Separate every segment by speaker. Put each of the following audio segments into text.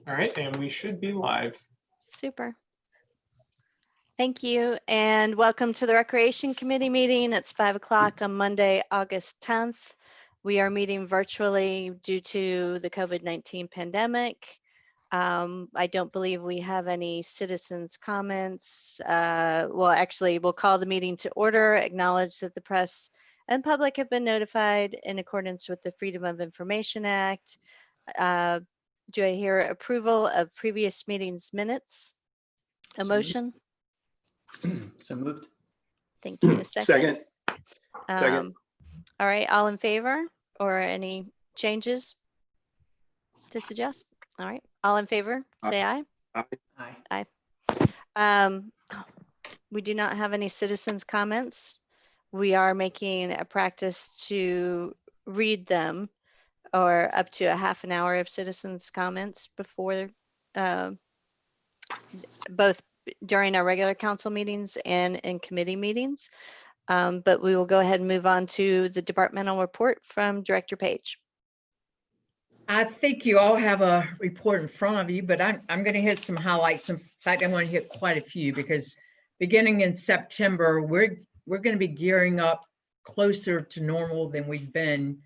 Speaker 1: All right, and we should be live.
Speaker 2: Super. Thank you, and welcome to the Recreation Committee meeting. It's 5 o'clock on Monday, August 10th. We are meeting virtually due to the COVID-19 pandemic. I don't believe we have any citizens' comments. Well, actually, we'll call the meeting to order, acknowledge that the press and public have been notified in accordance with the Freedom of Information Act. Do I hear approval of previous meetings minutes? A motion?
Speaker 3: So moved.
Speaker 2: Thank you. A second?
Speaker 1: Second.
Speaker 2: All right, all in favor or any changes to suggest? All right, all in favor, say aye.
Speaker 3: Aye.
Speaker 2: We do not have any citizens' comments. We are making a practice to read them or up to a half an hour of citizens' comments before both during our regular council meetings and in committee meetings. But we will go ahead and move on to the departmental report from Director Page.
Speaker 4: I think you all have a report in front of you, but I'm going to hit some highlights. In fact, I want to hit quite a few because beginning in September, we're going to be gearing up closer to normal than we've been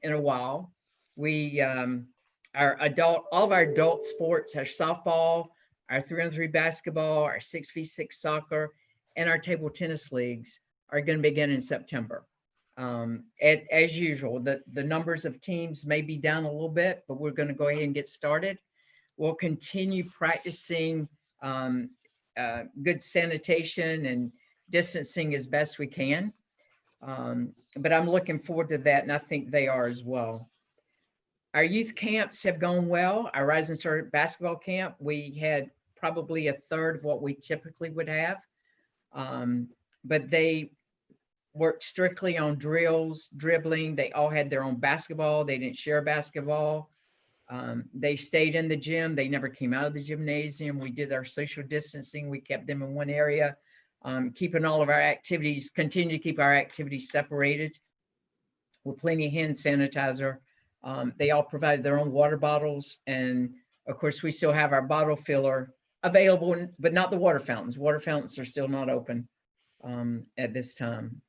Speaker 4: in a while. We all of our adult sports, our softball, our 3-on-3 basketball, our 6v6 soccer, and our table tennis leagues are going to begin in September. As usual, the numbers of teams may be down a little bit, but we're going to go ahead and get started. We'll continue practicing good sanitation and distancing as best we can. But I'm looking forward to that, and I think they are as well. Our youth camps have gone well. Our Rising Star basketball camp, we had probably a third of what we typically would have. But they worked strictly on drills, dribbling. They all had their own basketball. They didn't share basketball. They stayed in the gym. They never came out of the gymnasium. We did our social distancing. We kept them in one area, keeping all of our activities, continue to keep our activities separated with plenty of hand sanitizer. They all provided their own water bottles. And of course, we still have our bottle filler available, but not the water fountains. Water fountains are still not open at this time.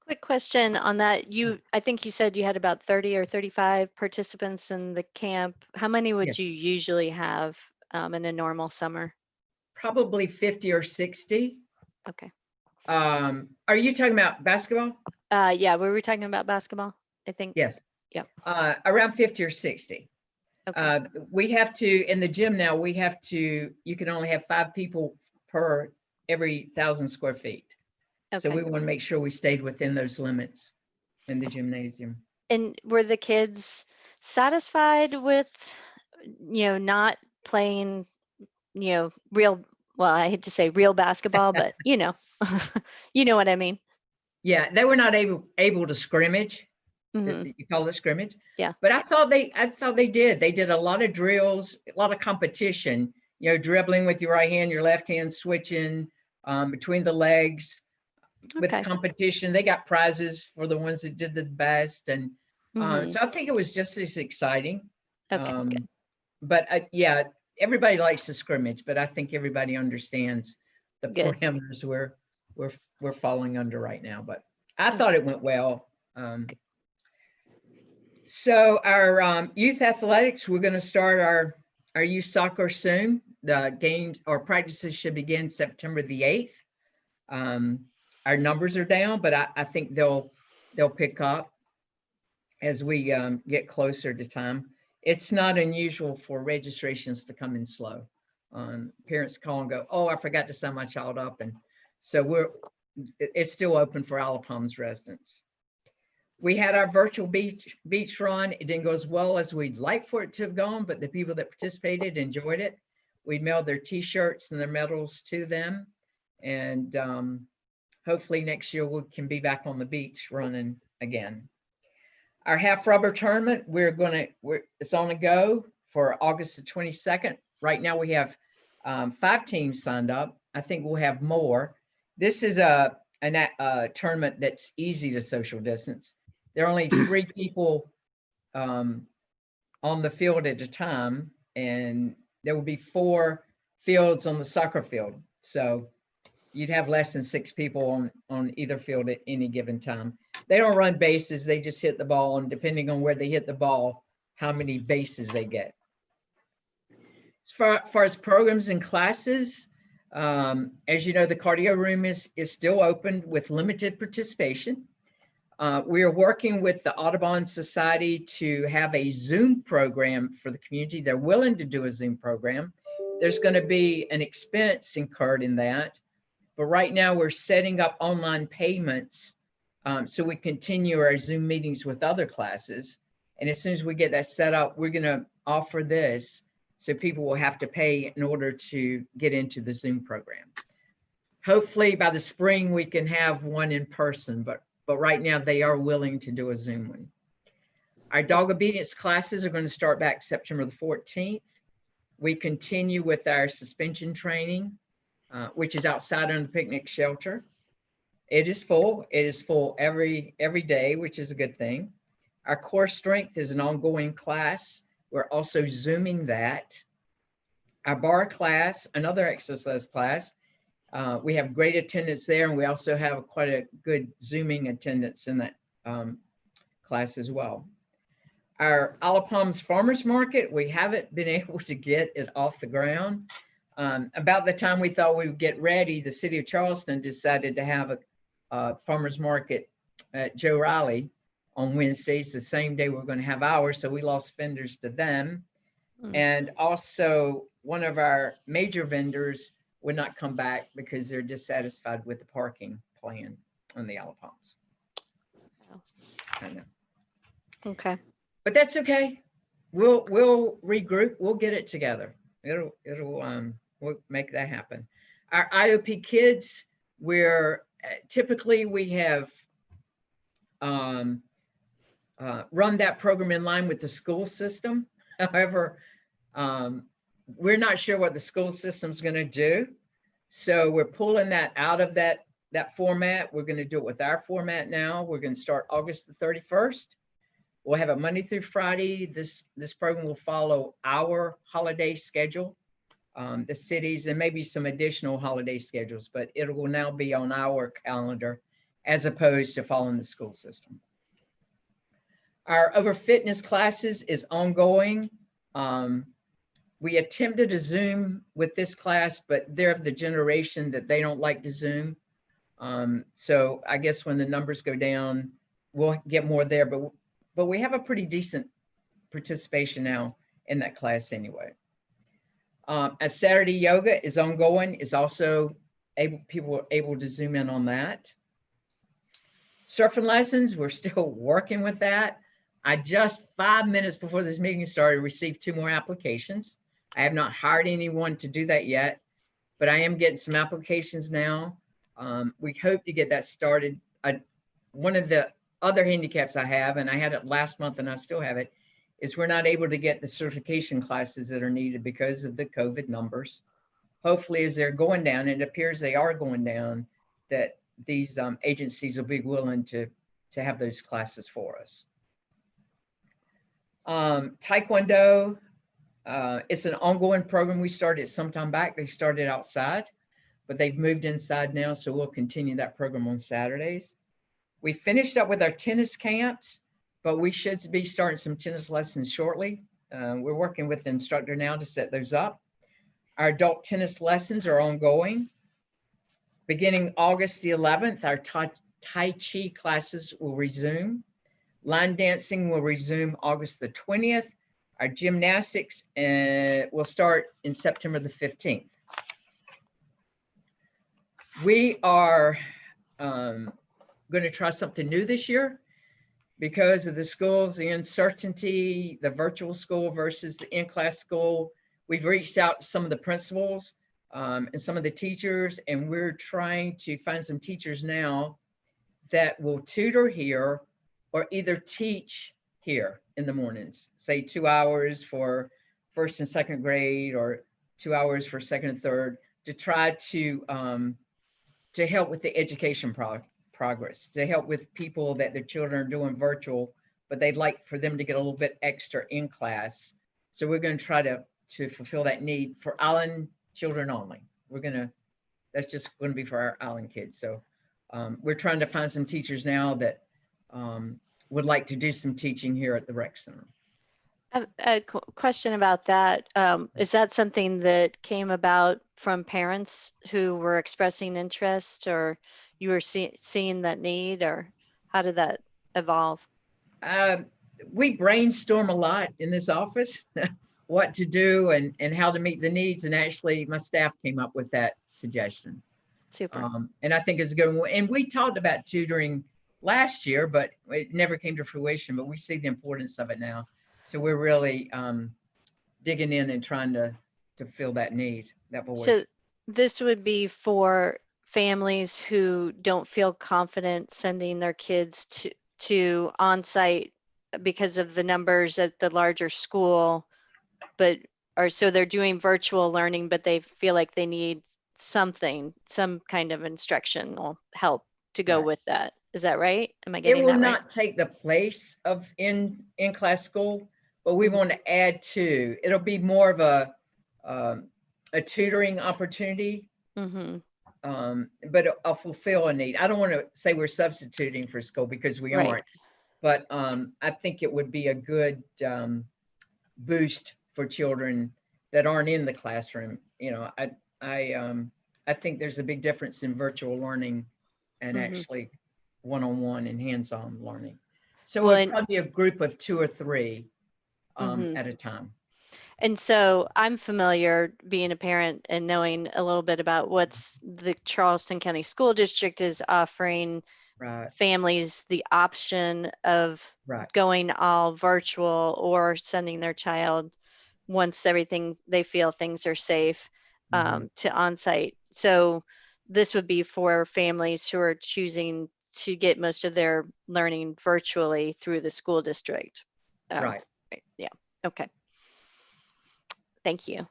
Speaker 2: Quick question on that. I think you said you had about 30 or 35 participants in the camp. How many would
Speaker 4: Yes.
Speaker 2: you usually have in a normal summer?
Speaker 4: Probably 50 or 60.
Speaker 2: Okay.
Speaker 4: Are you talking about basketball?
Speaker 2: Yeah, were we talking about basketball? I think.
Speaker 4: Yes.
Speaker 2: Yep.
Speaker 4: Around 50 or 60.
Speaker 2: Okay.
Speaker 4: We have to, in the gym now, you can only have 5 people per every 1,000 square feet. So
Speaker 2: Okay.
Speaker 4: we want to make sure we stayed within those limits in the gymnasium.
Speaker 2: And were the kids satisfied with, not playing, real, well, I hate to say real basketball, but you know what I mean?
Speaker 4: Yeah, they were not able to scrimmage.
Speaker 2: Mhm.
Speaker 4: You call it scrimmage?
Speaker 2: Yeah.
Speaker 4: But I thought they did. They did a lot of drills, a lot of competition, dribbling with your right hand, your left hand, switching between the legs. With
Speaker 2: Okay.
Speaker 4: competition, they got prizes for the ones that did the best. And
Speaker 2: Mhm.
Speaker 4: so I think it was just as exciting.
Speaker 2: Okay, good.
Speaker 4: But yeah, everybody likes to scrimmage, but I think everybody understands the
Speaker 2: Good.
Speaker 4: parameters we're falling under right now. But I thought it went well. So our youth athletics, we're going to start our youth soccer soon. The games or practices should begin September the 8th. Our numbers are down, but I think they'll pick up as we get closer to time. It's not unusual for registrations to come in slow. Parents call and go, "Oh, I forgot to sign my child up," and so it's still open for Isle of Palms residents. We had our virtual beach run. It didn't go as well as we'd like for it to have gone, but the people that participated enjoyed it. We mailed their T-shirts and their medals to them, and hopefully next year we can be back on the beach running again. Our half rubber tournament, it's on the go for August the 22nd. Right now we have 5 teams signed up. I think we'll have more. This is a tournament that's easy to social distance. There are only 3 people on the field at a time. and there will be 4 fields on the soccer field. So you'd have less than 6 people on either field at any given time. They don't run bases, they just hit the ball, and depending on where they hit the ball, how many bases they get. As far as programs and classes, as you know, the cardio room is still open with limited participation. We are working with the Audubon Society to have a Zoom program for the community. They're willing to do a Zoom program. There's going to be an expense incurred in that. But right now we're setting up online payments so we continue our Zoom meetings with other classes. And as soon as we get that set up, we're going to offer this so people will have to pay in order to get into the Zoom program. Hopefully by the spring we can have one in person, but right now they are willing to do a Zoom one. Our dog obedience classes are going to start back September the 14th. We continue with our suspension training, which is outside on the picnic shelter. It is full. It is full every day, which is a good thing. Our core strength is an ongoing class. We're also Zooming that. Our bar class, another exercise class, we have great attendance there, and we also have quite a good Zooming attendance in that class as well. Our Isle of Palms Farmers Market, we haven't been able to get it off the ground. About the time we thought we would get ready, the city of Charleston decided to have a farmers market at Joe Riley on Wednesdays, the same day we're going to have ours. So we lost vendors to them. And also one of our major vendors would not come back because they're dissatisfied with the parking plan on the Isle of Palms. I know.
Speaker 2: Okay.
Speaker 4: But that's okay. We'll regroup. We'll get it together. We'll make that happen. Our IOP kids, typically we have run that program in line with the school system. However, we're not sure what the school system's going to do. So we're pulling that out of that format. We're going to do it with our format now. We're going to start August the 31st. We'll have it Monday through Friday. This program will follow our holiday schedule, the cities, and maybe some additional holiday schedules, but it will now be on our calendar as opposed to following the school system. Our Over Fitness classes is ongoing. We attempted to Zoom with this class, but they're of the generation that they don't like to Zoom. So I guess when the numbers go down, we'll get more there, but we have a pretty decent participation now in that class anyway. As Saturday yoga is ongoing, is also people are able to Zoom in on that. Surfing lessons, we're still working with that. I just 5 minutes before this meeting started, received 2 more applications. I have not hired anyone to do that yet, but I am getting some applications now. We hope to get that started. One of the other handicaps I have, and I had it last month and I still have it, is we're not able to get the certification classes that are needed because of the COVID numbers. Hopefully, as they're going down, it appears they are going down, that these agencies will be willing to have those classes for us. Taekwondo, it's an ongoing program. We started some time back. They started outside, but they've moved inside now, so we'll continue that program on Saturdays. We finished up with our tennis camps, but we should be starting some tennis lessons shortly. We're working with the instructor now to set those up. Our adult tennis lessons are ongoing. Beginning August the 11th, our Tai Chi classes will resume. Line dancing will resume August the 20th. Our gymnastics will start in September the 15th. We are going to try something new this year because of the schools, the uncertainty, the virtual school versus the in-class school. We've reached out to some of the principals and some of the teachers, and we're trying to find some teachers now that will tutor here or either teach here in the mornings, say 2 hours for first and second grade or 2 hours for second and third, to try to help with the education progress, to help with people that their children are doing virtual, but they'd like for them to get a little bit extra in class. So we're going to try to to fulfill that need for island children only. That's just going to be for our island kids. So we're trying to find some teachers now that would like to do some teaching here at the rec center.
Speaker 2: A question about that. Is that something that came about from parents who were expressing interest, or you were seeing that need, or how did that evolve?
Speaker 4: We brainstorm a lot in this office, what to do and how to meet the needs. And actually my staff came up with that suggestion.
Speaker 2: Super.
Speaker 4: And I think it's a good one. And we talked about tutoring last year, but it never came to fruition, but we see the importance of it now. So we're really digging in and trying to fill that need, that void.
Speaker 2: So this would be for families who don't feel confident sending their kids to on-site because of the numbers at the larger school, so they're doing virtual learning, but they feel like they need some kind of instructional help to go with that. Is that right? Am I getting
Speaker 4: it will
Speaker 2: that right?
Speaker 4: not take the place of in-class school, but we want to add to. It'll be more of a tutoring opportunity, but I'll fulfill a need. I don't want to say we're substituting for school because we aren't, but I think it would be a good boost for children that aren't in the classroom. You know, I think there's a big difference in virtual learning and actually one-on-one and hands-on learning. So it'd probably be a group of 2 or 3 at a time.
Speaker 2: And so I'm familiar being a parent and knowing a little bit about what's the Charleston County School District is offering families the option of going all virtual or sending their child once they feel things are safe to on-site. So this would be for families who are choosing to get most of their learning virtually through the school district.
Speaker 4: Right.
Speaker 2: Yeah. Okay. Thank you.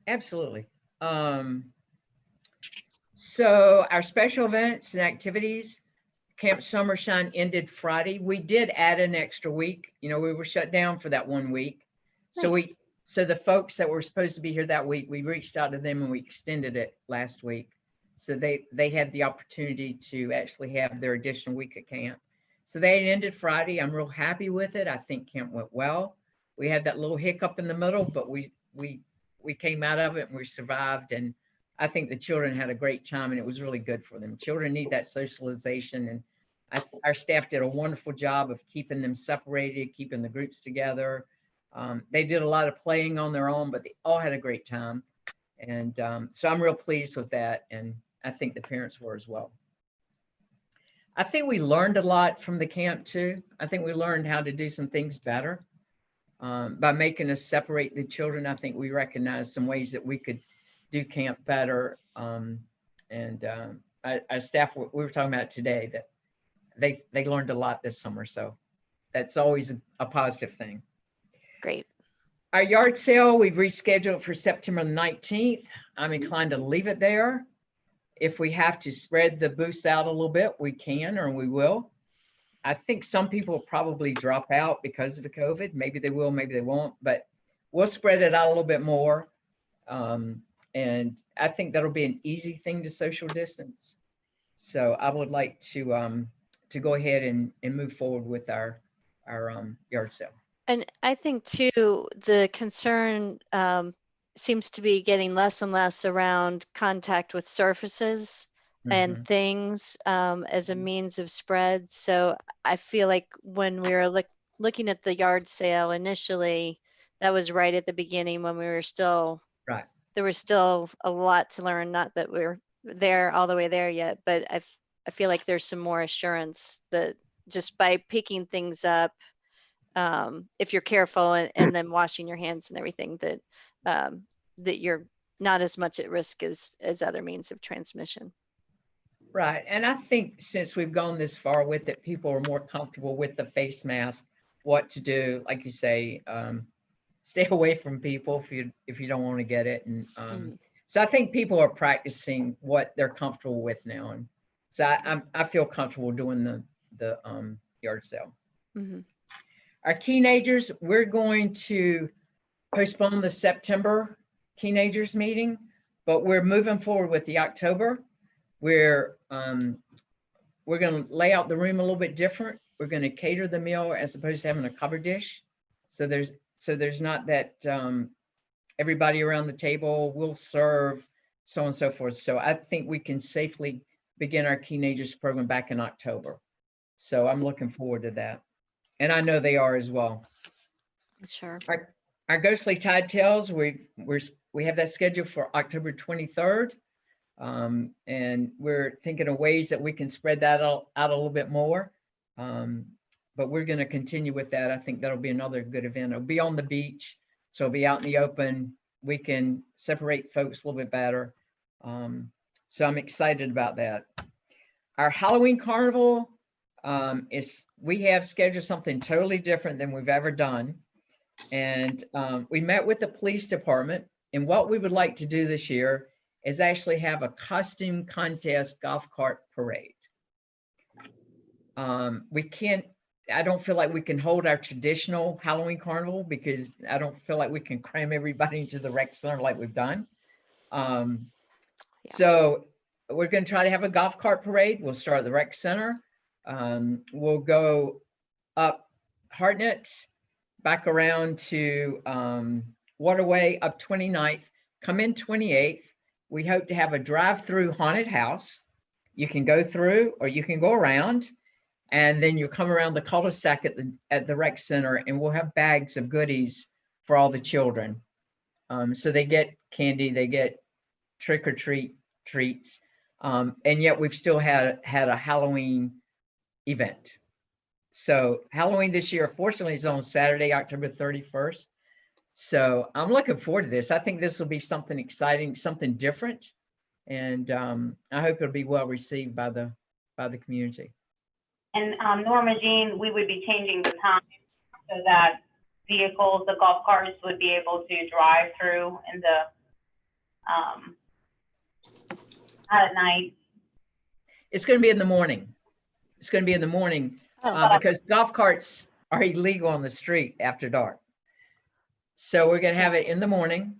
Speaker 4: Absolutely. So our special events and activities, Camp Summershine ended Friday. We did add an extra week. You know, we were shut down for that 1 week.
Speaker 2: Nice.
Speaker 4: So the folks that were supposed to be here that week, we reached out to them and we extended it last week. So they had the opportunity to actually have their additional week at camp. So they ended Friday. I'm real happy with it. I think camp went well. We had that little hiccup in the middle, but we came out of it and we survived. And I think the children had a great time and it was really good for them. Children need that socialization, and our staff did a wonderful job of keeping them separated, keeping the groups together. They did a lot of playing on their own, but they all had a great time. And so I'm real pleased with that. And I think the parents were as well. I think we learned a lot from the camp too. I think we learned how to do some things better. By making us separate the children, I think we recognized some ways that we could do camp better. Our staff, we were talking about today, that they learned a lot this summer. So that's always a positive thing.
Speaker 2: Great.
Speaker 4: Our yard sale, we've rescheduled for September 19th. I'm inclined to leave it there. If we have to spread the booths out a little bit, we can, or we will. I think some people will probably drop out because of the COVID. Maybe they will, maybe they won't, but we'll spread it out a little bit more. And I think that'll be an easy thing to social distance. So I would like to go ahead and move forward with our yard sale.
Speaker 2: And I think too, the concern seems to be getting less and less around contact with surfaces and things as a means of spread. So I feel like when we were looking at the yard sale initially, that was right at the beginning when we were still, there was still a lot to learn, not that we're there all the way there yet, but I feel like there's some more assurance that just by picking things up, if you're careful and then washing your hands and everything, that that you're not as much at risk as other means of transmission.
Speaker 4: Right. And I think since we've gone this far with it, people are more comfortable with the face mask, what to do. Like you say, stay away from people if you don't want to get it. And so I think people are practicing what they're comfortable with now. And so I feel comfortable doing the yard sale. Our teenagers, we're going to postpone the September teenagers meeting, but we're moving forward with the October. We're going to lay out the room a little bit different. We're going to cater the meal as opposed to having a cover dish. So there's not that everybody around the table will serve, so on and so forth. So I think we can safely begin our teenagers program back in October. So I'm looking forward to that. And I know they are as well.
Speaker 2: Sure.
Speaker 4: Our Ghostly Tide Tales, we have that scheduled for October 23rd. And we're thinking of ways that we can spread that out a little bit more. But we're going to continue with that. I think that'll be another good event. It'll be on the beach, so it'll be out in the open. We can separate folks a little bit better. So I'm excited about that. Our Halloween Carnival we have scheduled something totally different than we've ever done. And we met with the police department, and what we would like to do this year is actually have a costume contest golf cart parade. I don't feel like we can hold our traditional Halloween carnival because I don't feel like we can cram everybody into the rec center like we've done. So we're going to try to have a golf cart parade. We'll start at the rec center. We'll go up Hartnett, back around to Waterway, up 29th, come in 28th. We hope to have a drive-through haunted house. You can go through or you can go around, and then you come around the cul-de-sac at the rec center, and we'll have bags of goodies for all the children. So they get candy, they get trick-or-treat treats, and yet we've still had a Halloween event. So Halloween this year, fortunately, is on Saturday, October 31st. So I'm looking forward to this. I think this will be something exciting, something different. And I hope it'll be well received by the community.
Speaker 5: And Norma Jean, we would be changing the time so that vehicles, the golf carts would be able to drive through in the, not at night.
Speaker 4: It's going to be in the morning. It's going to be in the morning because golf carts are illegal on the street after dark. So we're going to have it in the morning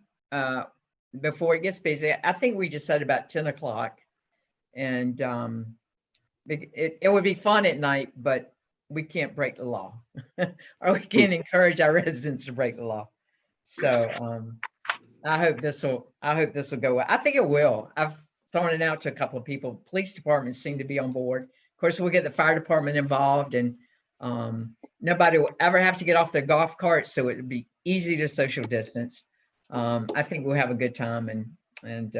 Speaker 4: before it gets busy. I think we just said about 10 o'clock. And it would be fun at night, but we can't break the law or we can't encourage our residents to break the law. So I hope this will go well. I think it will. I've thrown it out to a couple of people. Police departments seem to be on board. Of course, we'll get the fire department involved, and nobody will ever have to get off their golf cart, so it would be easy to social distance. I think we'll have a good time, and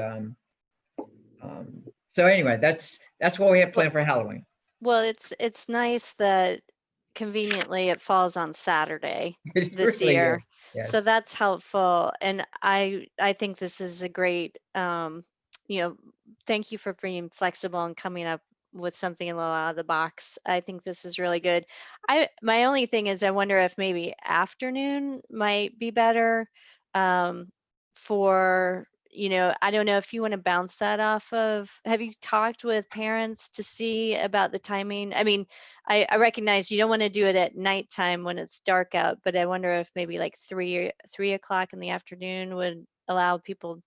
Speaker 4: so anyway, that's what we have planned for Halloween.
Speaker 2: Well, it's nice that conveniently it falls on Saturday this
Speaker 4: really
Speaker 2: year.
Speaker 4: is. Yes.
Speaker 2: So that's helpful. And I think this is a great, thank you for being flexible and coming up with something a little out of the box. I think this is really good. My only thing is I wonder if maybe afternoon might be better for, I don't know if you want to bounce that off of, have you talked with parents to see about the timing? I mean, I recognize you don't want to do it at nighttime when it's dark out, but I wonder if maybe like 3 o'clock in the afternoon would allow people,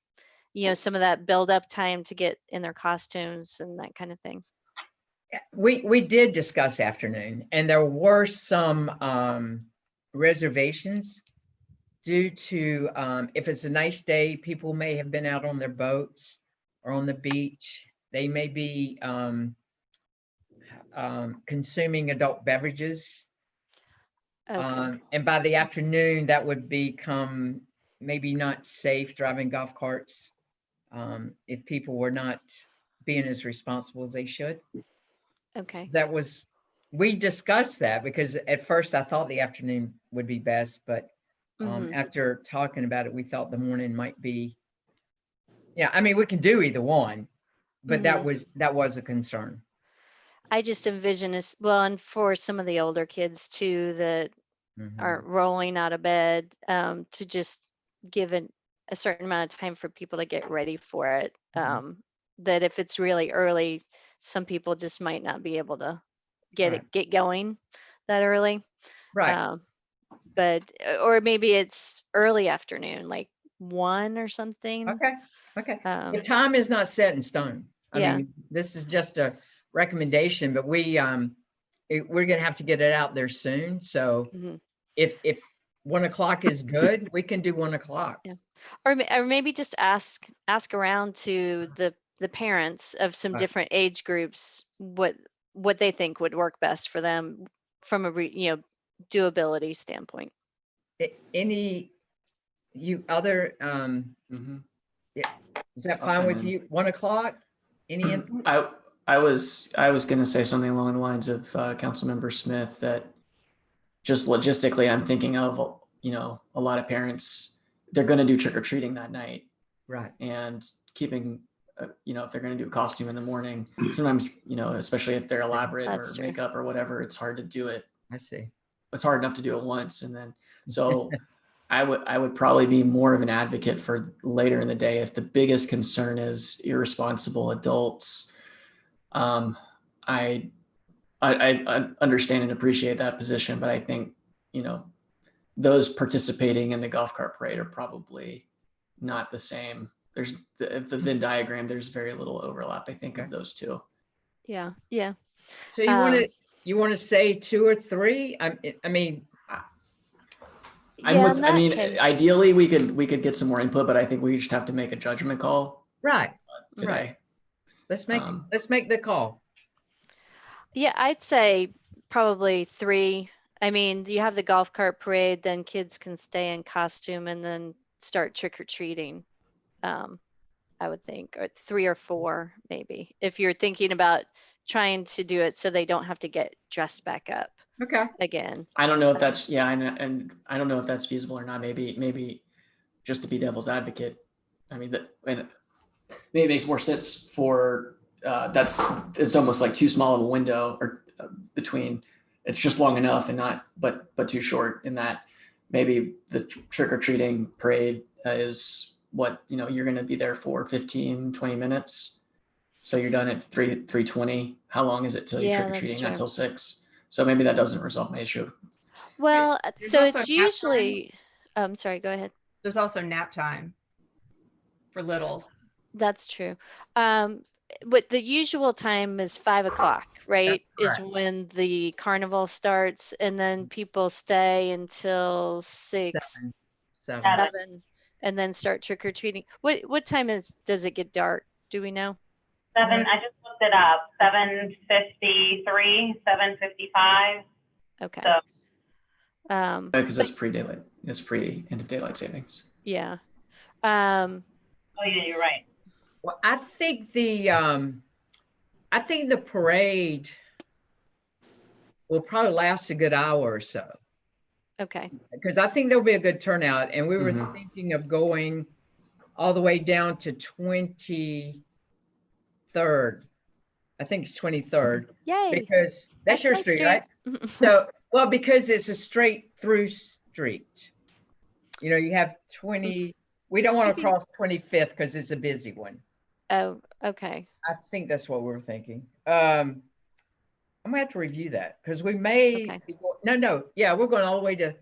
Speaker 2: some of that build up time to get in their costumes and that kind of thing.
Speaker 4: We did discuss afternoon, and there were some reservations due to if it's a nice day, people may have been out on their boats or on the beach. They may be consuming adult beverages.
Speaker 2: Okay.
Speaker 4: And by the afternoon, that would become maybe not safe driving golf carts if people were not being as responsible as they should.
Speaker 2: Okay.
Speaker 4: So we discussed that because at first I thought the afternoon would be best, but after talking about it, we thought the morning might be. Yeah, I mean, we can do either one, but that was a concern.
Speaker 2: I just envision this, well, and for some of the older kids too that aren't rolling out of bed, to just give a certain amount of time for people to get ready for it. That if it's really early, some people just might not be able to get going that early.
Speaker 4: Right.
Speaker 2: but, or maybe it's early afternoon, like 1 or something.
Speaker 4: Okay, okay.
Speaker 2: Um,
Speaker 4: The time is not set in stone. I
Speaker 2: Yeah.
Speaker 4: mean, this is just a recommendation, but we're gonna have to get it out there soon. So
Speaker 2: mhm.
Speaker 4: if 1 o'clock is good, we can do 1 o'clock.
Speaker 2: Yeah. Or maybe just ask around to the parents of some
Speaker 4: Right.
Speaker 2: different age groups what they think would work best for them from a doability standpoint.
Speaker 4: Any, other,
Speaker 3: Mhm.
Speaker 4: is that
Speaker 3: I'll
Speaker 4: fine
Speaker 3: chime
Speaker 4: with
Speaker 3: in.
Speaker 4: you? 1 o'clock? Any input?
Speaker 3: I was going to say something along the lines of Councilmember Smith, that just logistically, I'm thinking of, a lot of parents, they're going to do trick or treating that night,
Speaker 4: Right.
Speaker 3: and keeping, if they're going to do a costume in the morning, sometimes, especially if they're elaborate
Speaker 2: That's
Speaker 3: or
Speaker 2: true.
Speaker 3: makeup or whatever, it's hard to do it.
Speaker 4: I see.
Speaker 3: It's hard enough to do it once, and then so I would probably be more of an advocate for later in the day if the biggest concern is irresponsible adults. I understand and appreciate that position, but I think those participating in the golf cart parade are probably not the same. There's the Venn diagram. There's very little overlap, I think, of those two.
Speaker 2: Yeah.
Speaker 4: So you want to say 2 or 3? I mean,
Speaker 2: In that case,
Speaker 3: ideally we could get some more input, but I think we just have to make a judgment call
Speaker 4: right.
Speaker 3: today.
Speaker 4: Right. Let's make the call.
Speaker 2: yeah, I'd say probably 3. I mean, you have the golf cart parade, then kids can stay in costume and then start trick or treating. I would think, or 3 or 4 maybe, if you're thinking about trying to do it so they don't have to get dressed back up
Speaker 4: Okay.
Speaker 2: again.
Speaker 3: I don't know if that's and I don't know if that's feasible or not. Maybe just to be devil's advocate. I mean maybe it makes more sense for it's almost like too small of a window or between. It's just long enough and not but too short in that maybe the trick or treating parade is what you're going to be there for 15, 20 minutes. So you're done at 3:20. How long is it till you
Speaker 2: Yeah,
Speaker 3: trick or
Speaker 2: that's
Speaker 3: treating?
Speaker 2: true.
Speaker 3: Not till 6. So maybe that doesn't resolve my issue.
Speaker 2: Well,
Speaker 6: There's
Speaker 2: so
Speaker 6: also
Speaker 2: it's
Speaker 6: nap time.
Speaker 2: usually, sorry, go ahead.
Speaker 6: There's also nap time for littles.
Speaker 2: That's true. What the usual time is 5 o'clock, right? Is
Speaker 4: correct.
Speaker 2: when the carnival starts, and then people stay until 6,
Speaker 4: 7.
Speaker 2: 7, and then start trick or treating. What time does it get dark? Do we know?
Speaker 5: 7, I just looked it up, 7:53, 7:55.
Speaker 2: Okay.
Speaker 5: So-
Speaker 3: Because
Speaker 2: but
Speaker 3: it's pre-daylight. It's pre-end of daylight savings.
Speaker 2: yeah.
Speaker 5: Oh, yeah, you're right.
Speaker 4: Well, I think the parade will probably last a good hour or so,
Speaker 2: Okay.
Speaker 4: because I think there'll be a good turnout. And we were
Speaker 3: Mhm.
Speaker 4: thinking of going all the way down to 23rd. I think it's 23rd,
Speaker 2: Yay.
Speaker 4: because that's your
Speaker 2: my
Speaker 4: street, right? So, well, because it's a straight through street. You have 20, we don't want to
Speaker 2: Maybe-
Speaker 4: cross 25th because it's a busy one.
Speaker 2: Oh, okay.
Speaker 4: I think that's what we're thinking. I'm gonna have to review that because we may
Speaker 2: Okay.
Speaker 4: be yeah, we're going all the way to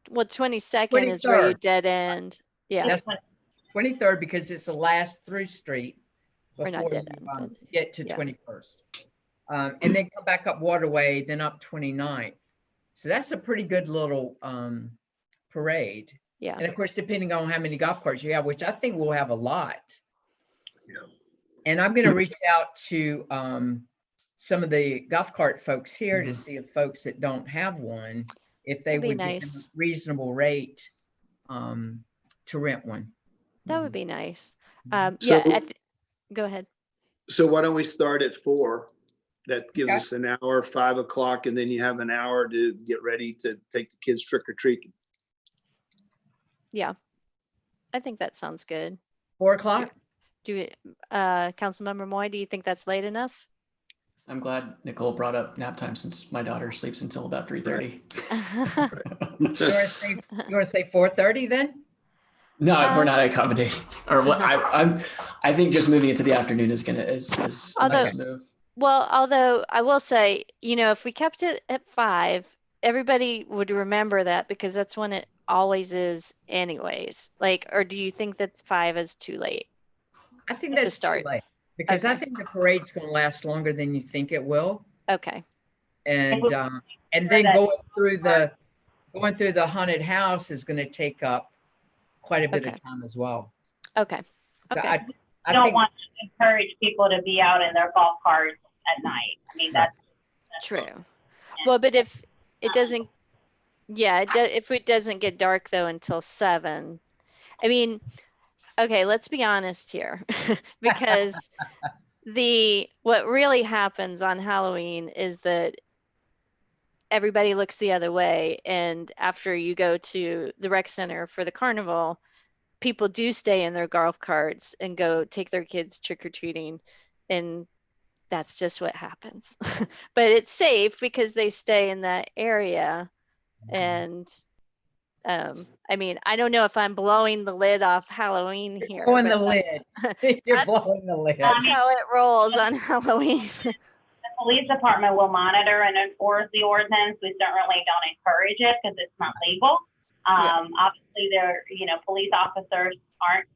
Speaker 2: Well, 22nd is where you
Speaker 4: 23rd.
Speaker 2: dead end. Yeah.
Speaker 4: That's 23rd because it's the last through street
Speaker 2: Or not
Speaker 4: before
Speaker 2: dead
Speaker 4: you
Speaker 2: end, but
Speaker 4: get to
Speaker 2: yeah.
Speaker 4: 21st. And then come back up Waterway, then up 29th. So that's a pretty good little parade.
Speaker 2: Yeah.
Speaker 4: And of course, depending on how many golf carts you have, which I think we'll have a lot.
Speaker 1: Yeah.
Speaker 4: And I'm going to reach out to some of the golf cart folks here to see if folks that don't have one, if they
Speaker 2: That'd be
Speaker 4: would give them
Speaker 2: nice.
Speaker 4: a reasonable rate to rent one.
Speaker 2: That would be nice.
Speaker 1: So-
Speaker 2: Yeah. Go ahead.
Speaker 1: So why don't we start at 4? That gives
Speaker 4: Okay.
Speaker 1: us an hour, 5 o'clock, and then you have an hour to get ready to take the kids trick or treating.
Speaker 2: Yeah. I think that sounds good.
Speaker 4: 4 o'clock?
Speaker 2: Do it, Councilmember Moy, do you think that's late enough?
Speaker 3: I'm glad Nicole brought up nap time since my daughter sleeps until about 3:30.
Speaker 4: You want to say 4:30 then?
Speaker 3: No, if we're not accommodating, or what I think just moving it to the afternoon is a
Speaker 2: Although-
Speaker 3: nice move.
Speaker 2: Well, although I will say, if we kept it at 5 everybody would remember that because that's when it always is anyways. Like, or do you think that 5 is too late
Speaker 4: I think
Speaker 2: to
Speaker 4: that's too
Speaker 2: start?
Speaker 4: late because I
Speaker 2: Okay.
Speaker 4: think the parade's going to last longer than you think it will.
Speaker 2: Okay.
Speaker 4: And
Speaker 5: would-
Speaker 4: then
Speaker 5: that-
Speaker 4: going through the haunted house is going to take up quite a bit
Speaker 2: Okay.
Speaker 4: of time as well.
Speaker 2: Okay.
Speaker 4: So
Speaker 2: Okay.
Speaker 4: I
Speaker 5: We don't
Speaker 4: think
Speaker 5: want to encourage people to be out in their golf carts at night. I mean, that's
Speaker 2: True. Well, but if it doesn't, yeah, if it doesn't get dark though until 7, I mean, okay, let's be honest here, because what really happens on Halloween is that everybody looks the other way, and after you go to the rec center for the carnival, people do stay in their golf carts and go take their kids trick-or-treating, and that's just what happens. But it's safe because they stay in that area. And I mean, I don't know if I'm blowing the lid off Halloween here,
Speaker 4: blowing
Speaker 2: but
Speaker 4: the lid. You're blowing the lid.
Speaker 2: that's how it rolls on Halloween.
Speaker 5: the police department will monitor and enforce the ordinance. We certainly don't encourage it because it's not legal. Obviously, police officers aren't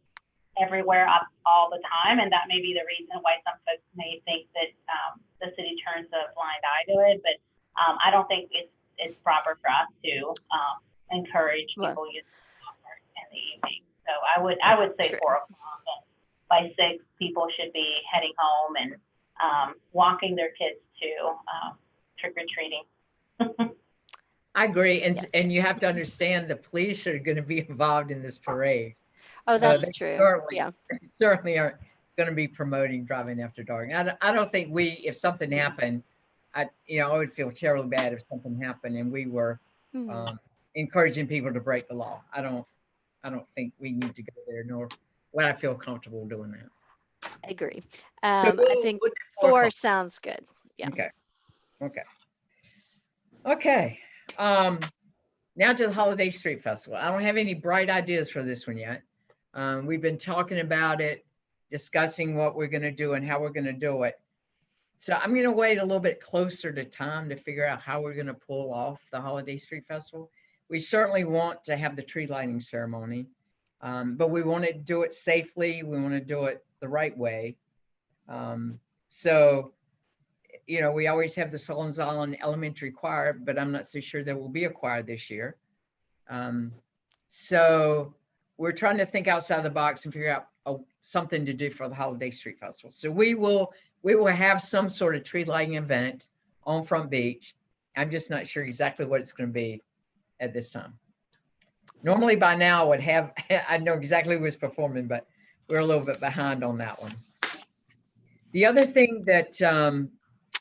Speaker 5: everywhere all the time, and that may be the reason why some folks may think that the city turns a blind eye to it. But I don't think it's proper for us to encourage people using golf carts in the evening. So I would say
Speaker 2: True.
Speaker 5: 4 o'clock. And by 6, people should be heading home and walking their kids to trick or treating.
Speaker 4: I agree.
Speaker 2: Yes.
Speaker 4: And you have to understand the police are going to be involved in this parade.
Speaker 2: Oh,
Speaker 4: So
Speaker 2: that's
Speaker 4: they
Speaker 2: true.
Speaker 4: certainly-
Speaker 2: Yeah.
Speaker 4: they certainly aren't going to be promoting driving after dark. I don't think if something happened, I would feel terribly bad if something happened and we were
Speaker 2: Mhm.
Speaker 4: encouraging people to break the law. I don't think we need to go there, nor would I feel comfortable doing that.
Speaker 2: I agree.
Speaker 4: So
Speaker 2: I
Speaker 4: we'll
Speaker 2: think
Speaker 4: do
Speaker 2: 4
Speaker 4: o'clock.
Speaker 2: sounds good. Yeah.
Speaker 4: Okay. Now to the Holiday Street Festival. I don't have any bright ideas for this one yet. We've been talking about it, discussing what we're going to do and how we're going to do it. So I'm going to wait a little bit closer to time to figure out how we're going to pull off the Holiday Street Festival. We certainly want to have the tree lighting ceremony, but we want to do it safely. We want to do it the right way. We always have the Solonzallen Elementary Choir, but I'm not so sure there will be a choir this year. So we're trying to think outside the box and figure out something to do for the Holiday Street Festival. So we will have some sort of tree lighting event on Front Beach. I'm just not sure exactly what it's going to be at this time. Normally by now I know exactly who's performing, but we're a little bit behind on that one. The other thing that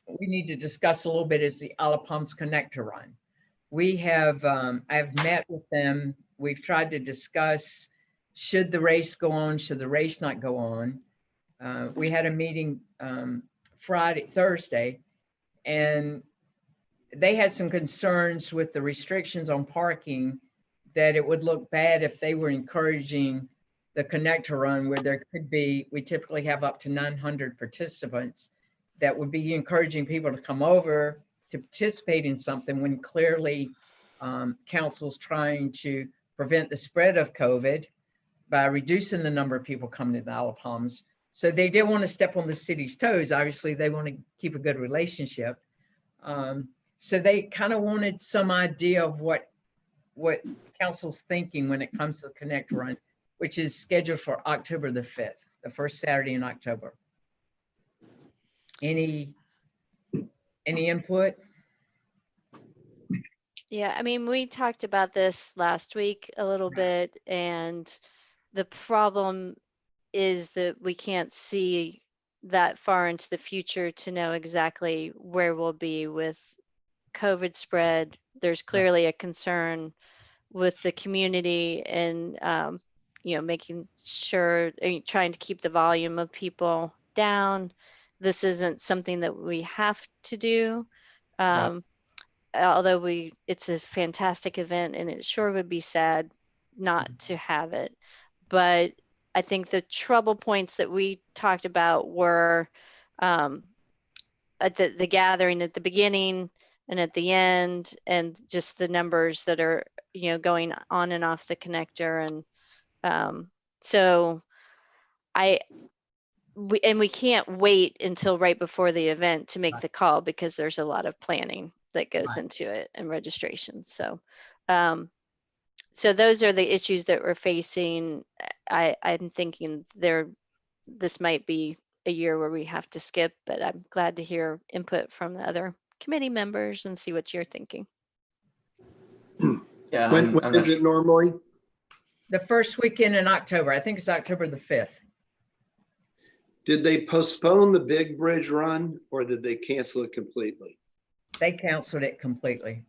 Speaker 4: we need to discuss a little bit is the Isle of Palms Connector Run. I've met with them. We've tried to discuss, should the race go on? Should the race not go on? We had a meeting Thursday, and they had some concerns with the restrictions on parking, that it would look bad if they were encouraging the connector run where we typically have up to 900 participants, that would be encouraging people to come over to participate in something when clearly council's trying to prevent the spread of COVID by reducing the number of people coming to the Isle of Palms. So they didn't want to step on the city's toes. Obviously, they want to keep a good relationship. So they kind of wanted some idea of what council's thinking when it comes to the Connect Run, which is scheduled for October the 5th, the first Saturday in October. Any input?
Speaker 2: Yeah, I mean, we talked about this last week a little bit, and the problem is that we can't see that far into the future to know exactly where we'll be with COVID spread. There's clearly a concern with the community and, making sure, trying to keep the volume of people down. This isn't something that we have to do. Although it's a fantastic event, and it sure would be sad not to have it. But I think the trouble points that we talked about were at the gathering at the beginning, and at the end, and just the numbers that are, going on and off the connector. And so we can't wait until right before the event to make the call, because there's a lot of planning that goes into it and registration. So so those are the issues that we're facing. I'm thinking this might be a year where we have to skip, but I'm glad to hear input from the other committee members and see what you're thinking.
Speaker 3: Yeah.
Speaker 1: When
Speaker 3: I'm
Speaker 1: is
Speaker 3: not-
Speaker 1: it normally?
Speaker 4: The first weekend in October, I think it's October the 5th.
Speaker 1: Did they postpone the Big Bridge Run, or did they cancel it completely?
Speaker 4: They canceled it completely.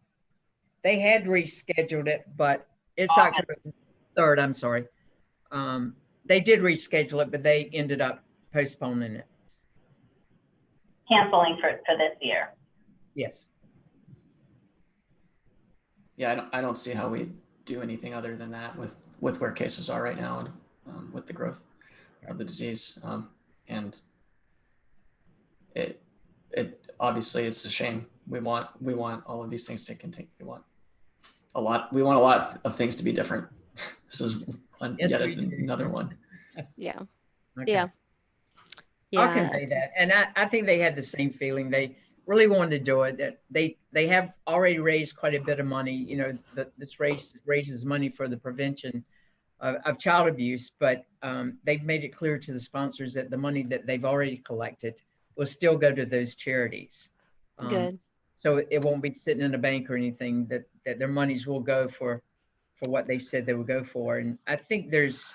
Speaker 4: They had rescheduled it, but it's October 3rd, I'm sorry. They did reschedule it, but they ended up postponing it.
Speaker 5: Canceling for this year.
Speaker 4: Yes.
Speaker 3: Yeah, I don't see how we do anything other than that with where cases are right now, and with the growth of the disease. And it obviously it's a shame. We want all of these things to continue. We want a lot of things to be different. This is
Speaker 4: Yes,
Speaker 3: yet
Speaker 4: we do.
Speaker 3: another one.
Speaker 2: Yeah.
Speaker 4: Okay.
Speaker 2: Yeah.
Speaker 4: I'll
Speaker 2: Yeah.
Speaker 4: convey that. And I think they had the same feeling. They really wanted to do it. That they have already raised quite a bit of money. This race raises money for the prevention of child abuse, but they've made it clear to the sponsors that the money that they've already collected will still go to those charities.
Speaker 2: Good.
Speaker 4: So it won't be sitting in a bank or anything, that their monies will go for what they said they would go for. And I think there's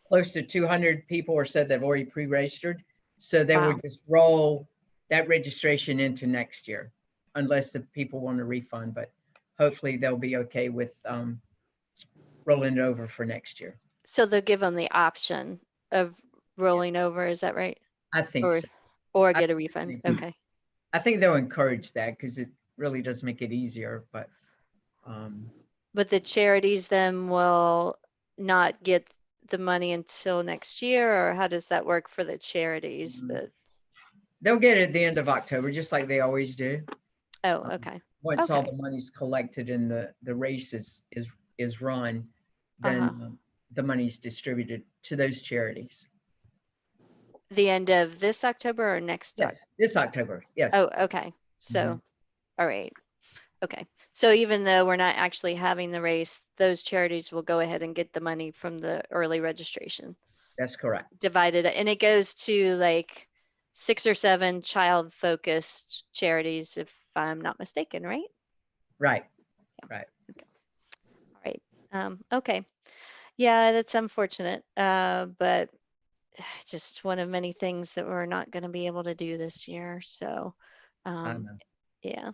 Speaker 4: close to 200 people or so that have already pre-registered. So they
Speaker 2: Wow.
Speaker 4: would just roll that registration into next year, unless the people want a refund, but hopefully they'll be okay with rolling it over for next year.
Speaker 2: So they'll give them the option of rolling over. Is that right?
Speaker 4: I think
Speaker 2: Or
Speaker 4: so.
Speaker 2: or
Speaker 4: I
Speaker 2: get a refund.
Speaker 4: think-
Speaker 2: Okay.
Speaker 4: I think they'll encourage that because it really does make it easier, but
Speaker 2: But the charities then will not get the money until next year, or how does that work for the charities?
Speaker 4: they'll get it at the end of October, just like they always do.
Speaker 2: Oh, okay.
Speaker 4: Once all
Speaker 2: Okay.
Speaker 4: the money's collected and the race is run, then
Speaker 2: Uh-huh.
Speaker 4: the money's distributed to those charities.
Speaker 2: The end of this October or next?
Speaker 4: Yes, this October, yes.
Speaker 2: Oh, okay. So, all right. Okay. So even though we're not actually having the race, those charities will go ahead and get the money from the early registration
Speaker 4: That's correct.
Speaker 2: divided. And it goes to like 6 or 7 child focused charities, if I'm not mistaken, right?
Speaker 4: Right.
Speaker 2: All right. Okay. Yeah, that's unfortunate. But just one of many things that we're not going to be able to do this year. So,
Speaker 4: I know.
Speaker 2: yeah.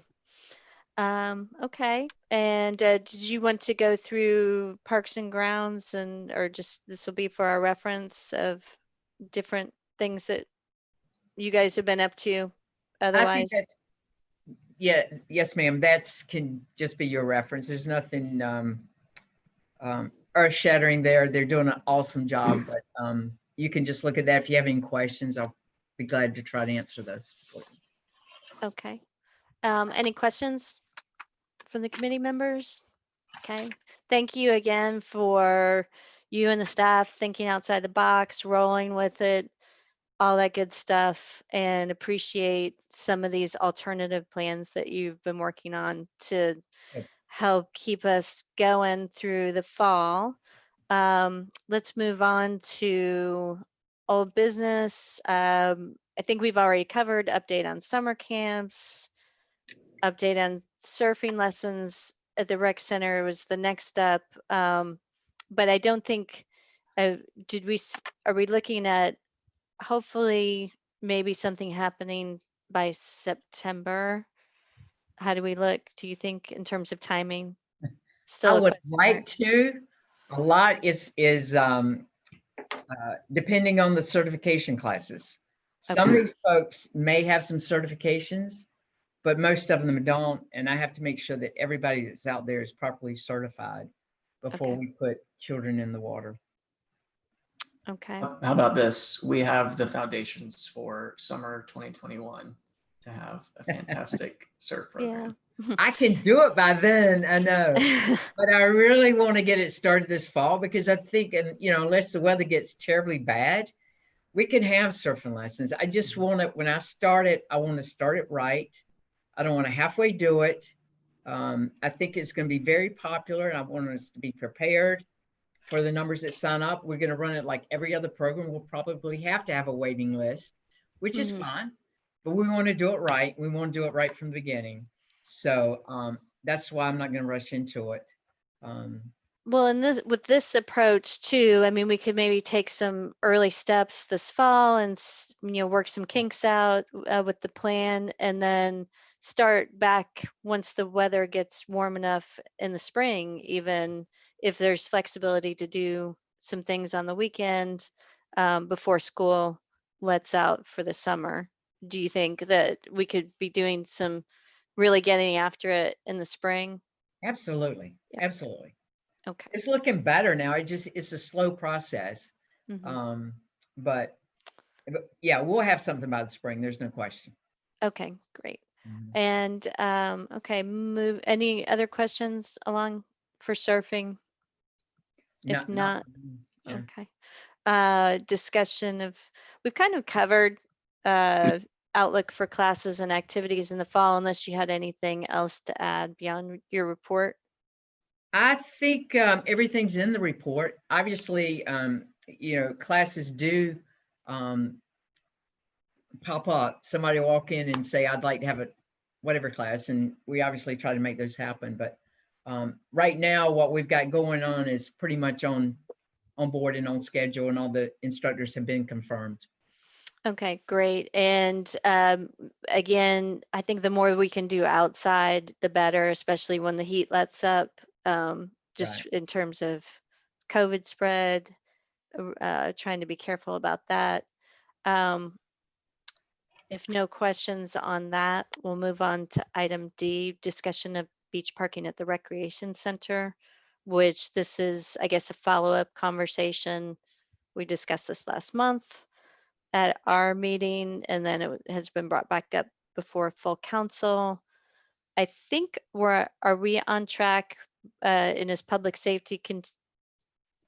Speaker 2: Okay. And did you want to go through Parks and Grounds, or just this will be for our reference of different things that you guys have been up to
Speaker 4: I think
Speaker 2: otherwise?
Speaker 4: that's, yes, ma'am. That's can just be your reference. There's nothing earth shattering there. They're doing an awesome job, but you can just look at that. If you have any questions, I'll be glad to try to answer those.
Speaker 2: Okay. Any questions from the committee members? Okay. Thank you again for you and the staff thinking outside the box, rolling with it, all that good stuff, and appreciate some of these alternative plans that you've been working on to
Speaker 4: Good.
Speaker 2: help keep us going through the fall. Let's move on to old business. I think we've already covered update on summer camps, update on surfing lessons at the rec center was the next step. But I don't think, are we looking at hopefully maybe something happening by September? How do we look, do you think, in terms of timing?
Speaker 4: I
Speaker 2: Still a
Speaker 4: would
Speaker 2: question mark?
Speaker 4: like to. A lot is depending on the certification classes. Some of these folks may have some certifications, but most of them don't. And I have to make sure that everybody that's out there is properly certified before
Speaker 2: Okay.
Speaker 4: we put children in the water.
Speaker 2: Okay.
Speaker 3: How about this? We have the foundations for summer 2021 to have a fantastic surf program.
Speaker 4: I can do it by then, I know. But I really want to get it started this fall because I think, and unless the weather gets terribly bad, we can have surfing lessons. I just want it, when I start it, I want to start it right. I don't want to halfway do it. I think it's going to be very popular and I want us to be prepared for the numbers that sign up. We're going to run it like every other program. We'll probably have to have a waiting list, which is fine, but we want to do it right. We want to do it right from the beginning. So that's why I'm not going to rush into it.
Speaker 2: Well, and with this approach too, I mean, we could maybe take some early steps this fall and work some kinks out with the plan, and then start back once the weather gets warm enough in the spring, even if there's flexibility to do some things on the weekend before school lets out for the summer. Do you think that we could be doing some really getting after it in the spring?
Speaker 4: Absolutely.
Speaker 2: Yeah.
Speaker 4: Absolutely.
Speaker 2: Okay.
Speaker 4: It's looking better now. It's a slow process. But yeah, we'll have something by the spring. There's no question.
Speaker 2: Okay, great. And okay, any other questions along for surfing? If not,
Speaker 4: sure.
Speaker 2: okay. Discussion of, we've kind of covered outlook for classes and activities in the fall, unless you had anything else to add beyond your report.
Speaker 4: I think everything's in the report. Obviously, classes do pop up. Somebody will walk in and say, I'd like to have a whatever class, and we obviously try to make those happen. But right now, what we've got going on is pretty much on board and on schedule, and all the instructors have been confirmed.
Speaker 2: Okay, great. And again, I think the more we can do outside, the better, especially when the heat lets up, just in terms of COVID spread, trying to be careful about that. If no questions on that, we'll move on to item D, discussion of beach parking at the recreation center, which this is, I guess, a follow-up conversation. We discussed this last month at our meeting, and then it has been brought back up before full council. I think are we on track in his public safety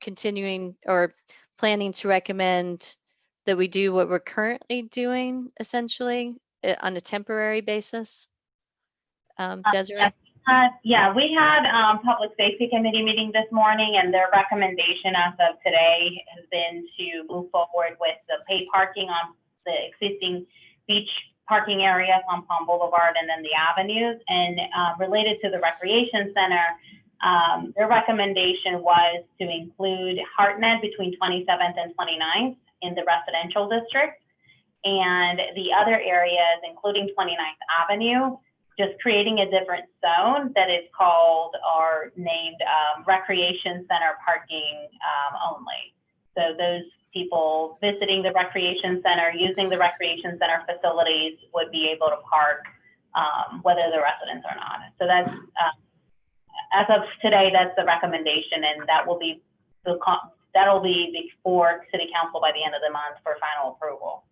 Speaker 2: continuing or planning to recommend that we do what we're currently doing, essentially on a temporary basis? Desiree?
Speaker 5: Yeah, we had public safety committee meeting this morning, and their recommendation as of today has been to move forward with the paid parking on the existing beach parking areas on Palm Boulevard and then the avenues. And related to the recreation center, their recommendation was to include Hartnett between 27th and 29th in the residential district, and the other areas, including 29th Avenue, just creating a different zone that is called or named recreation center parking only. So those people visiting the recreation center, using the recreation center facilities would be able to park whether they're residents or not. So that's, as of today, that's the recommendation, and that will be before City Council by the end of the month for final approval.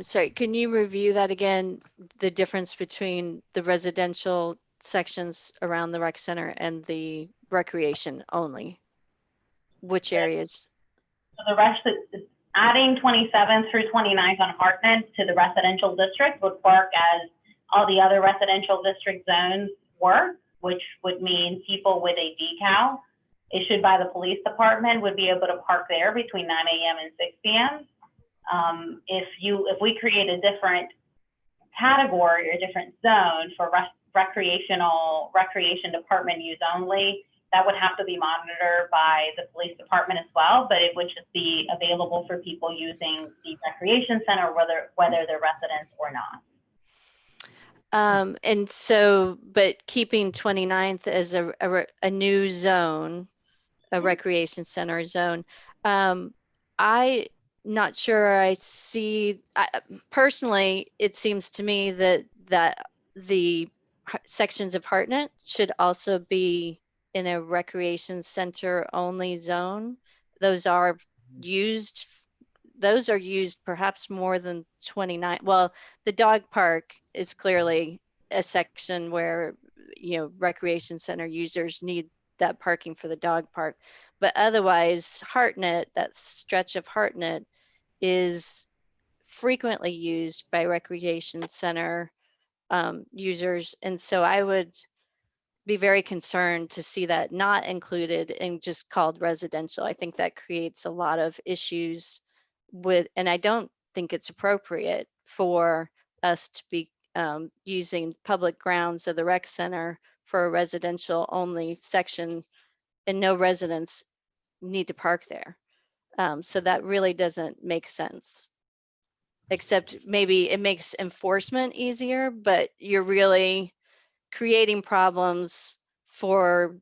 Speaker 2: Sorry, can you review that again? The difference between the residential sections around the rec center and the recreation only? Which areas?
Speaker 5: So the rest of adding 27th through 29th on Hartnett to the residential district would work as all the other residential district zones work, which would mean people with a decal issued by the police department would be able to park there between 9 a.m. and 6 p.m. If we create a different category or different zone for recreation department use only, that would have to be monitored by the police department as well, but it would just be available for people using the recreation center, whether they're residents or not.
Speaker 2: And so, but keeping 29th as a new zone, a recreation center zone, I not sure I see, personally, it seems to me that the sections of Hartnett should also be in a recreation center only zone. Those are used perhaps more than 29. Well, the dog park is clearly a section where, recreation center users need that parking for the dog park. But otherwise, Hartnett, that stretch of Hartnett is frequently used by recreation center users. And so I would be very concerned to see that not included and just called residential. I think that creates a lot of issues and I don't think it's appropriate for us to be using public grounds of the rec center for a residential only section, and no residents need to park there. So that really doesn't make sense. Except maybe it makes enforcement easier, but you're really creating problems for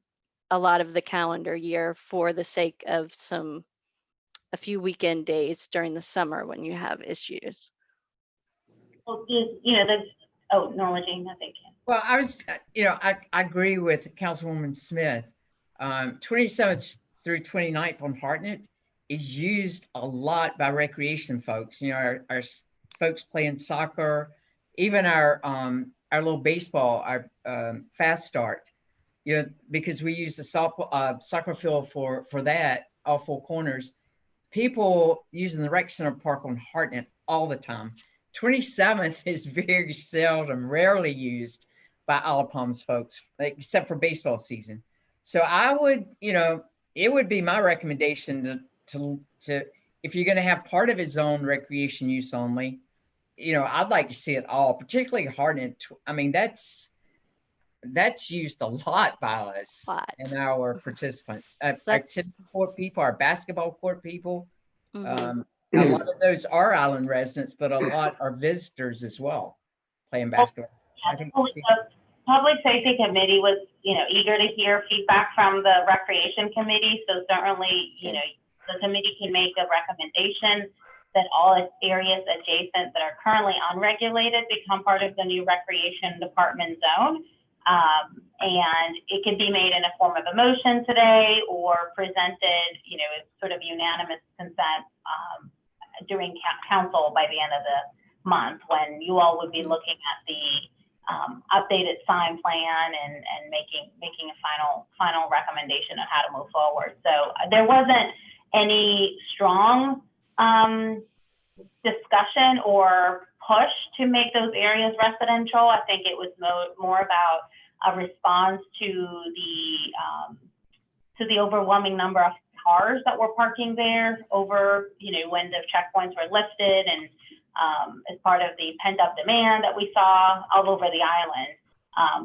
Speaker 2: a lot of the calendar year for the sake of a few weekend days during the summer when you have issues.
Speaker 5: Well, Norma Jean, I think.
Speaker 4: Well, I agree with Councilwoman Smith. 27th through 29th on Hartnett is used a lot by recreation folks. Our folks playing soccer, even our little baseball, our fast start. Because we use the soccer field for that, all four corners. People using the rec center park on Hartnett all the time. 27th is very seldom, rarely used by Isle of Palms folks, except for baseball season. So I would, it would be my recommendation to if you're going to have part of it zoned recreation use only, I'd like to see it all, particularly Hartnett. I mean, that's used a lot by us and our participants. Our tennis court people, our basketball court people.
Speaker 2: Mm-hmm.
Speaker 4: A lot of those are island residents, but a lot are visitors as well playing basketball. I think
Speaker 5: the Public Safety Committee was, eager to hear feedback from the Recreation Committee. So certainly, the committee can make a recommendation that all areas adjacent that are currently unregulated become part of the new Recreation Department zone. And it can be made in a form of a motion today or presented, as sort of unanimous consent during council by the end of the month, when you all would be looking at the updated sign plan and making a final recommendation on how to move forward. So there wasn't any strong discussion or push to make those areas residential. I think it was more about a response to the overwhelming number of cars that were parking there over, when the checkpoints were lifted, and as part of the pent-up demand that we saw all over the island.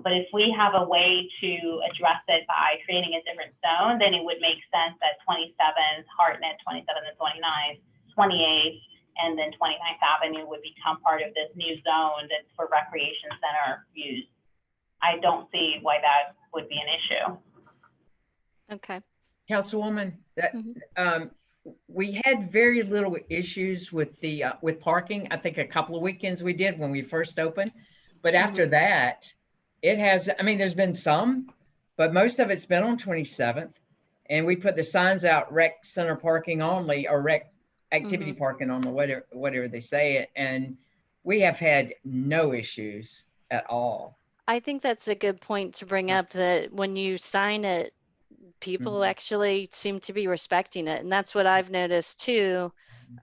Speaker 5: But if we have a way to address it by creating a different zone, then it would make sense that 27th, Hartnett, 27th and 29th, 28th, and then 29th Avenue would become part of this new zone that's for recreation center use. I don't see why that would be an issue.
Speaker 2: Okay.
Speaker 4: Councilwoman, we had very little issues with with parking. I think a couple of weekends we did when we first opened, but after that, it has. I mean, there's been some, but most of it's been on 27th, and we put the signs out: rec center parking only, or rec activity parking only, whatever they say it, and we have had no issues at all.
Speaker 2: I think that's a good point to bring up, that when you sign it, people actually seem to be respecting it. And that's what I've noticed too.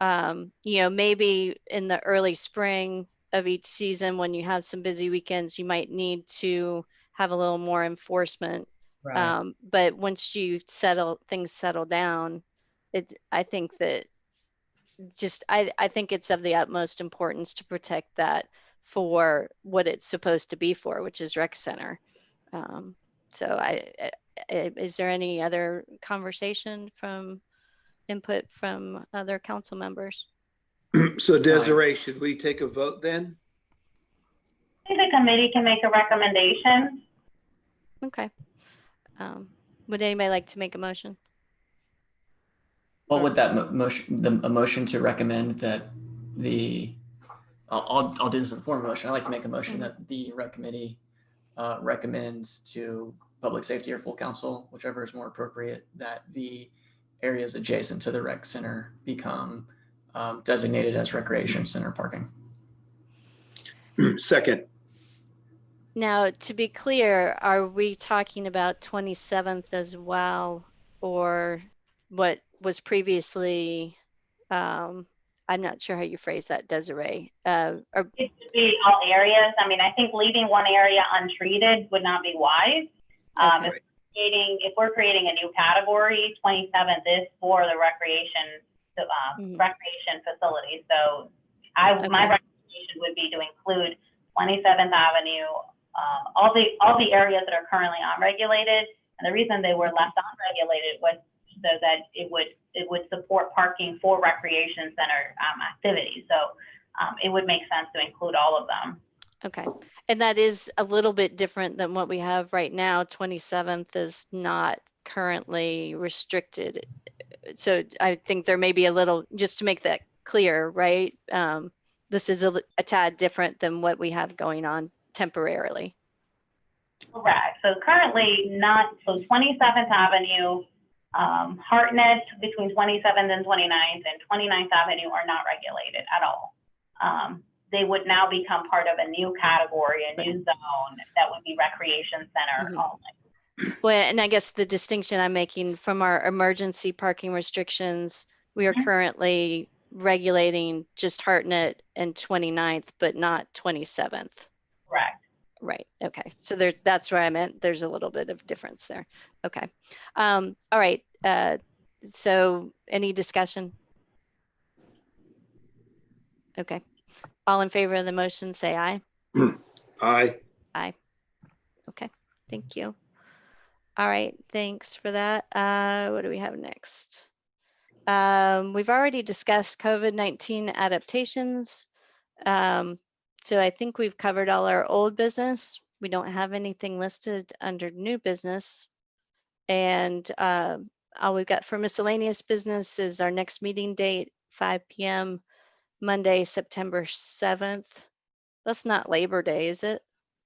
Speaker 2: Maybe in the early spring of each season, when you have some busy weekends, you might need to have a little more enforcement.
Speaker 4: Right.
Speaker 2: But once things settle down, I think that I think it's of the utmost importance to protect that for what it's supposed to be for, which is rec center. Is there any other conversation input from other council members?
Speaker 1: So Desiree, should we take a vote then?
Speaker 5: I think the committee can make a recommendation.
Speaker 2: Okay. Would anybody like to make a motion?
Speaker 3: What would that motion, a motion to recommend that I'll do this in the form of a motion. I'd like to make a motion that the rec committee recommends to public safety or full council, whichever is more appropriate, that the areas adjacent to the rec center become designated as recreation center parking.
Speaker 1: Second.
Speaker 2: Now, to be clear, are we talking about 27th as well, or what was previously, I'm not sure how you phrase that, Desiree. Or,
Speaker 5: It should be all areas. I mean, I think leaving one area untreated would not be wise.
Speaker 2: Okay.
Speaker 5: If we're creating a new category, 27th is for the recreation facility. So my
Speaker 2: Okay.
Speaker 5: recommendation would be to include 27th Avenue, all the areas that are currently unregulated. And the reason they were left unregulated was so that it would support parking for recreation center activities. So it would make sense to include all of them.
Speaker 2: Okay. And that is a little bit different than what we have right now. 27th is not currently restricted. So I think there may be a little, just to make that clear, right? This is a tad different than what we have going on temporarily.
Speaker 5: Correct. So currently not, so 27th Avenue, Hartnett between 27th and 29th and 29th Avenue are not regulated at all. They would now become part of a new category, a new zone that would be recreation center only.
Speaker 2: Well, and I guess the distinction I'm making from our emergency parking restrictions, we are currently regulating just Hartnett and 29th, but not 27th.
Speaker 5: Correct.
Speaker 2: Right. Okay. So that's where I meant there's a little bit of difference there. Okay. All right. So any discussion? Okay. All in favor of the motion, say aye.
Speaker 1: Aye.
Speaker 2: Aye. Okay. Thank you. All right. Thanks for that. What do we have next? We've already discussed COVID-19 adaptations. So I think we've covered all our old business. We don't have anything listed under new business. And all we've got for miscellaneous business is our next meeting date, 5 p.m. Monday, September 7th. That's not Labor Day, is it?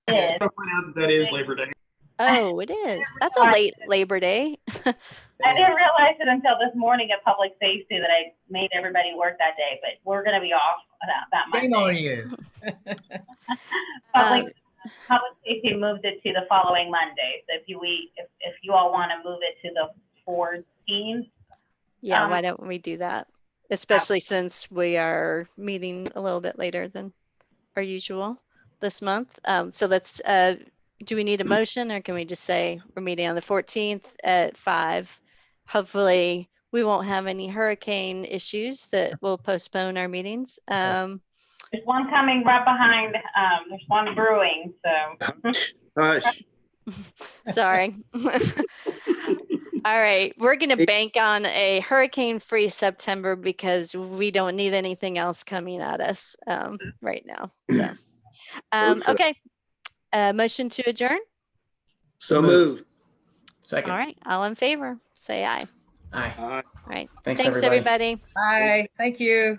Speaker 5: It is.
Speaker 1: I'll point out that is Labor Day.
Speaker 2: Oh, it is. That's a late Labor Day.
Speaker 5: I didn't realize it until this morning at Public Safety that I made everybody work that day, but we're going to be off that Monday.
Speaker 4: Shame on you.
Speaker 5: Public Safety moved it to the following Monday. So if you all want to move it to the 14th.
Speaker 2: Yeah, why don't we do that? Especially since we are meeting a little bit later than our usual this month. So let's, do we need a motion or can we just say we're meeting on the 14th at 5? Hopefully we won't have any hurricane issues that will postpone our meetings.
Speaker 5: There's one coming right behind. There's one brewing. So.
Speaker 1: Hush.
Speaker 2: Sorry. All right, we're going to bank on a hurricane-free September because we don't need anything else coming at us right now. So, okay, motion to adjourn.
Speaker 1: So moved.
Speaker 3: Second.
Speaker 2: All right, all in favor, say aye.
Speaker 3: Aye.
Speaker 1: Aye.
Speaker 2: All right,
Speaker 3: Thanks,
Speaker 2: thanks everybody.
Speaker 4: Bye. Thank you.